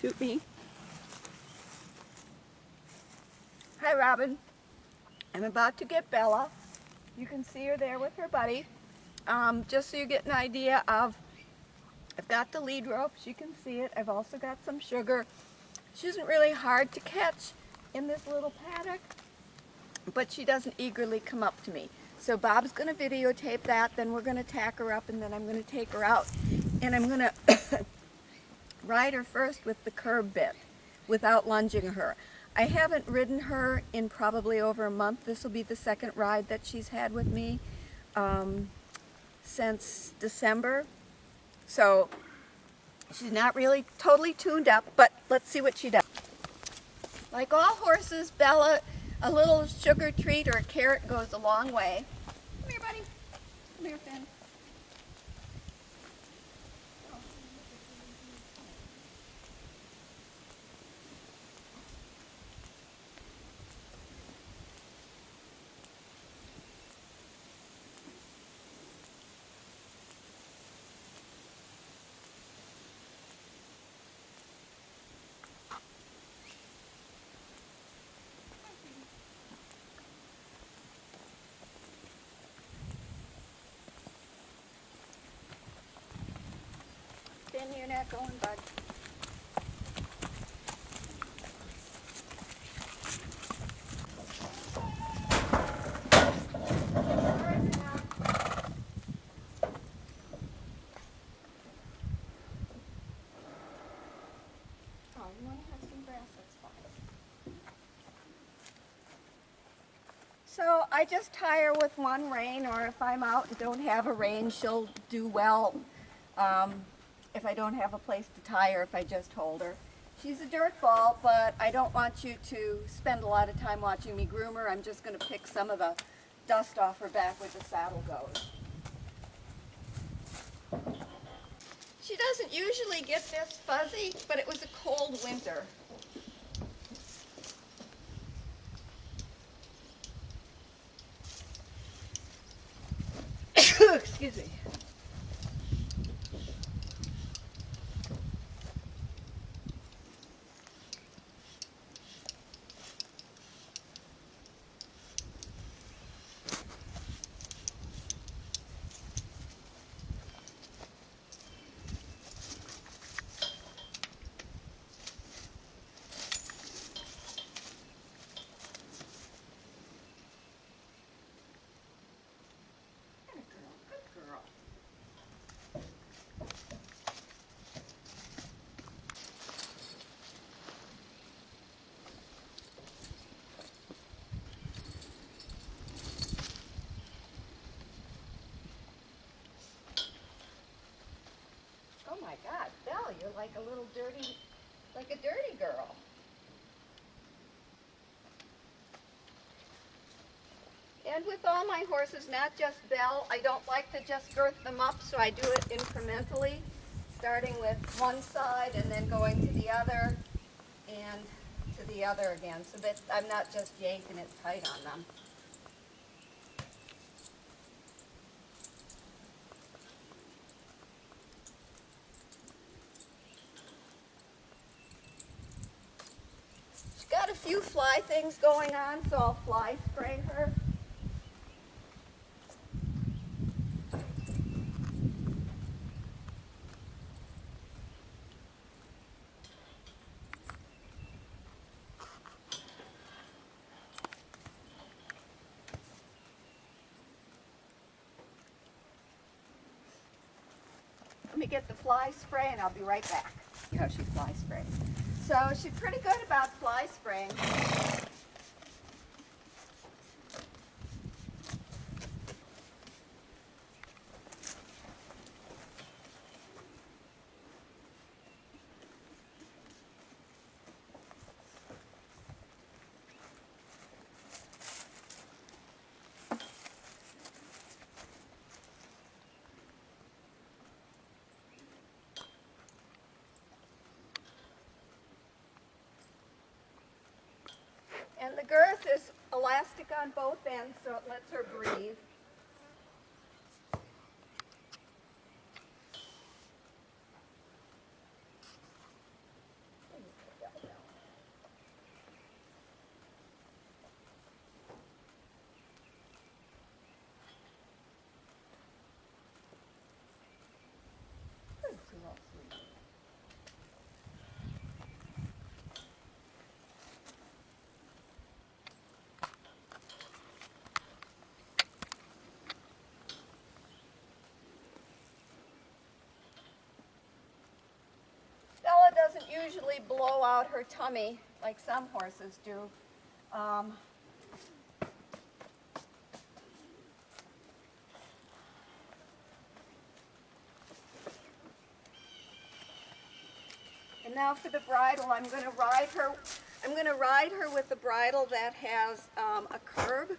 shoot me. Hi, Robin. I'm about to get Bella. You can see her there with her buddy. Just so you get an idea of, I've got the lead ropes, you can see it. I've also got some sugar. She isn't really hard to catch in this little paddock, but she doesn't eagerly come up to me. So Bob's going to videotape that, then we're going to tack her up, and then I'm going to take her out. And I'm going to ride her first with the curb bit without lunging her. I haven't ridden her in probably over a month. This will be the second ride that she's had with me since December. So she's not really totally tuned up, but let's see what she does. Like all horses, Bella, a little sugar treat or a carrot goes a long way. Come here, buddy. Come here, Finn. Finn, you're not going, bud. So I just tie her with one rein, or if I'm out and don't have a rein, she'll do well if I don't have a place to tie her, if I just hold her. She's a dirt ball, but I don't want you to spend a lot of time watching me groom her. I'm just going to pick some of the dust off her back where the saddle goes. She doesn't usually get this fuzzy, but it was a cold winter. Excuse me. Oh my God, Belle, you're like a little dirty, like a dirty girl. And with all my horses, not just Belle, I don't like to just girth them up, so I do it incrementally, starting with one side and then going to the other and to the other again, so that I'm not just yanking it tight on them. She's got a few fly things going on, so I'll fly spray her. Let me get the fly spray and I'll be right back. You know, she fly sprays. So she's pretty good about fly spraying. And the girth is elastic on both ends, so it lets her breathe. blow out her tummy like some horses do. And now for the bridle, I'm going to ride her with a bridle that has a curb,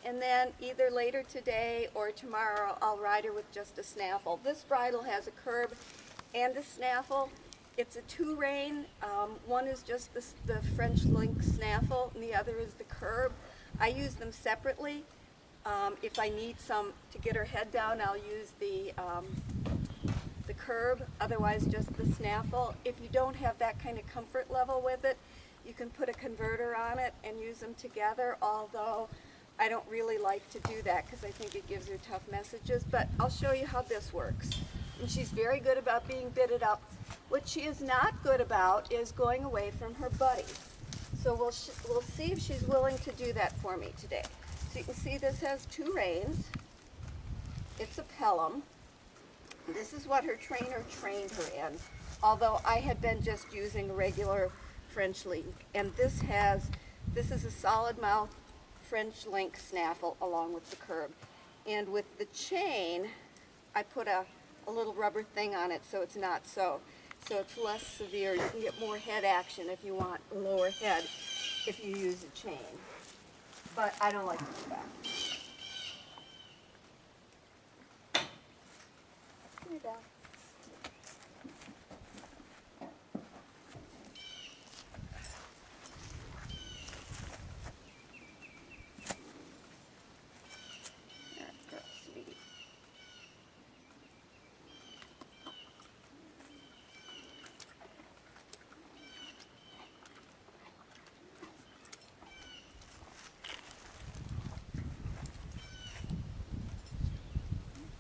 and then either later today or tomorrow I'll ride her with just a snaffle. This bridle has a curb and a snaffle. It's a two-rein. One is just the French link snaffle, and the other is the curb. I use them separately. If I need some to get her head down, I'll use the curb, otherwise just the snaffle. If you don't have that kind of comfort level with it, you can put a converter on it and use them together, although I don't really like to do that because I think it gives her tough messages, but I'll show you how this works. And she's very good about being bitted up. What she is not good about is going away from her buddy. So we'll see if she's willing to do that for me today. So you can see this has two reins. It's a Pelham. This is what her trainer trained her in, although I had been just using a regular French link. And this is a solid mouth French link snaffle along with the curb. And with the chain, I put a little rubber thing on it so it's not so it's less severe. You can get more head action if you want a lower head if you use a chain. But I don't like to do that. Come here, Belle.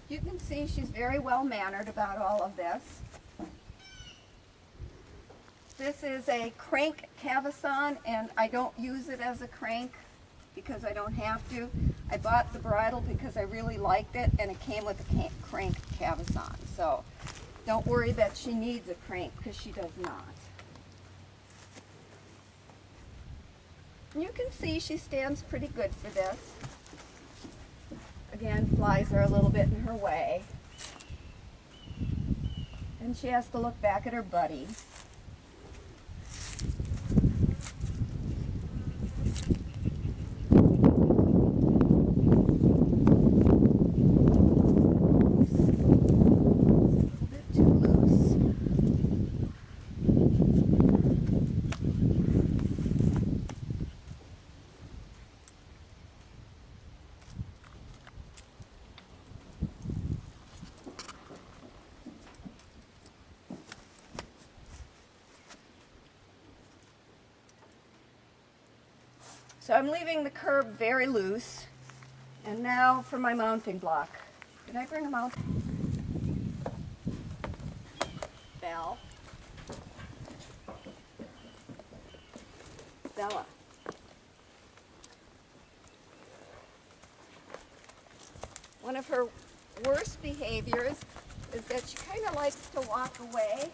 You can see she's very well mannered about all of this. This is a crank cavesson, and I don't use it as a crank because I don't have to. I bought the bridle because I really liked it, and it came with a crank cavesson. So don't worry that she needs a crank because she does not. And you can see she stands pretty good for this. Again, flies are a little bit in her way. And she has to look back at her buddy. So I'm leaving the curb very loose. And now for my mounting block. Did I bring a mount? Belle. Bella. One of her worst behaviors is that she kind of likes to walk away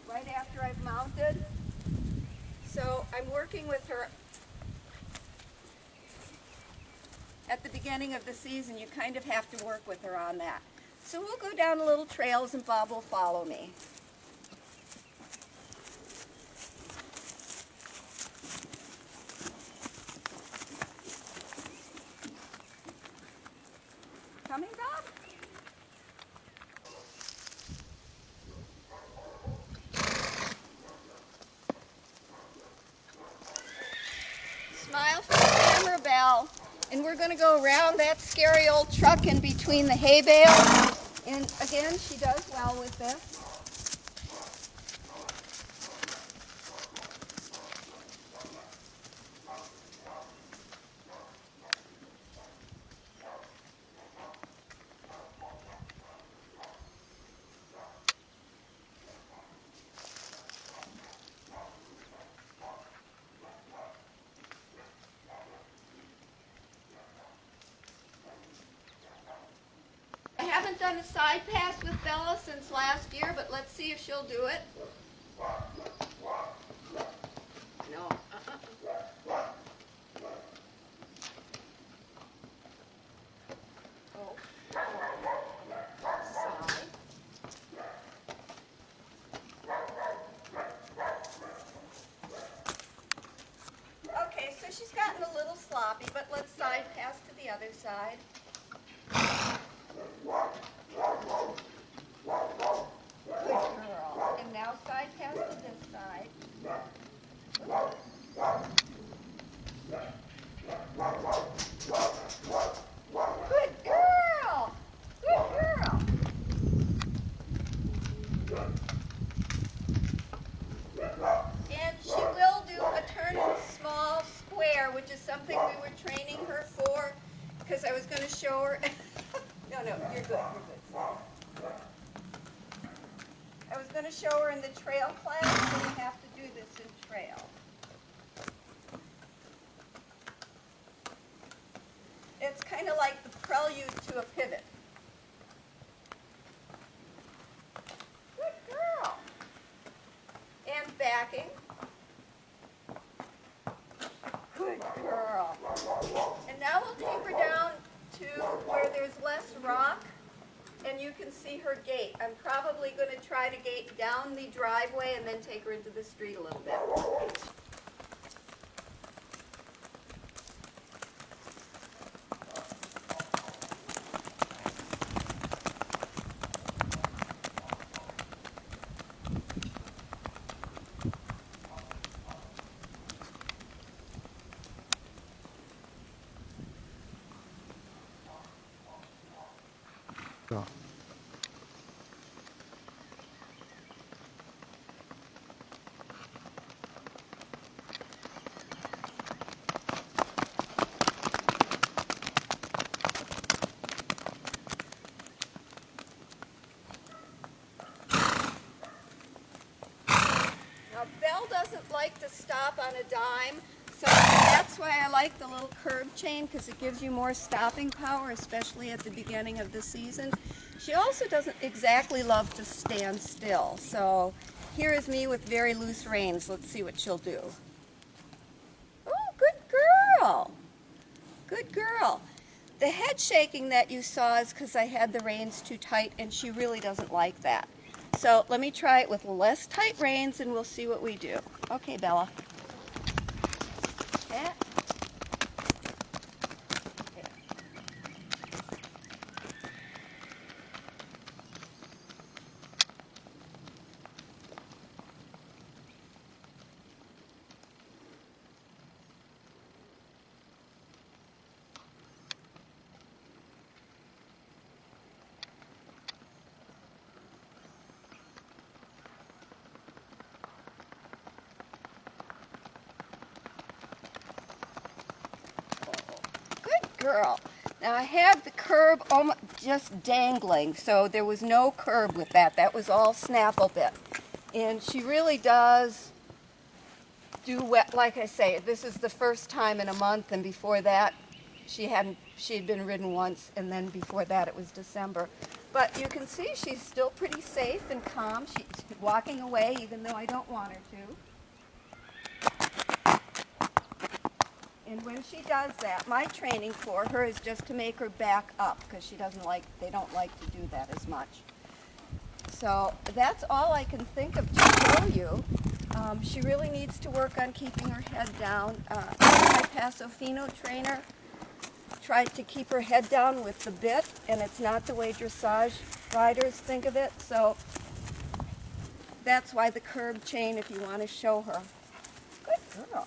right after I've mounted. So I'm working with her. At the beginning of the season, you kind of have to work with her on that. So we'll go down the little trails and Bob will follow me. Coming, Bob? Smile for the camera, Belle. And we're going to go around that scary old truck in between the hay bales. And again, she does well with this. I haven't done a side pass with Bella since last year, but let's see if she'll do it. side. Good girl. And now side cast to this side. Good girl. Good girl. And she will do a turn in a small square, which is something we were training her for, because I was going to show her. No, you're good, you're good. I was going to show her in the trail class, and you have to do this in trail. It's kind of like the prelude to a pivot. Good girl. And backing. Good girl. And now we'll take her down to where there's less rock, and you can see her gait. I'm probably going to try to gait down the driveway and then take her into the street a little bit. So. Now, Belle doesn't like to stop on a dime, so that's why I like the little curb chain, because it gives you more stopping power, especially at the beginning of the season. She also doesn't exactly love to stand still, so here is me with very loose reins. Let's see what she'll do. Oh, good girl. Good girl. The head shaking that you saw is because I had the reins too tight, and she really doesn't like that. So let me try it with less tight reins, and we'll see what we do. Okay, Bella. Yeah. Girl. Now I have the curb almost just dangling, so there was no curb with that. That was all snaffle bit. And she really does do wet, like I say, this is the first time in a month, and before that she had been ridden once, and then before that it was December. But you can see she's still pretty safe and calm. She's walking away even though I don't want her to. And when she does that, my training for her is just to make her back up, because they don't like to do that as much. So that's all I can think of to show you. She really needs to work on keeping her head down. My Paso Fino trainer tried to keep her head down with the bit, and it's not the way dressage riders think of it. So that's why the curb chain, if you want to show her. Good girl.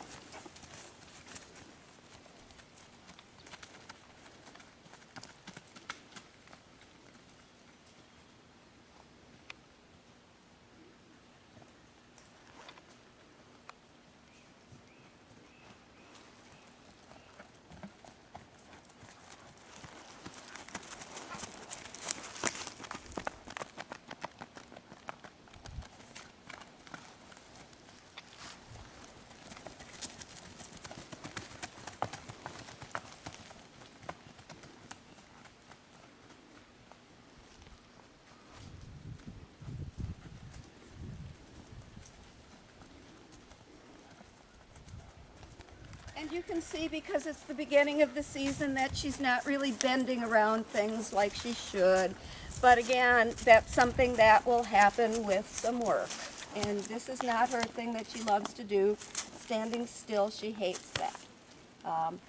And you can see, because it's the beginning of the season, that she's not really bending around things like she should. But again, that's something that will happen with some work. And this is not her thing that she loves to do. Standing still, she hates that.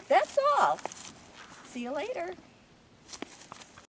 That's all. See you later.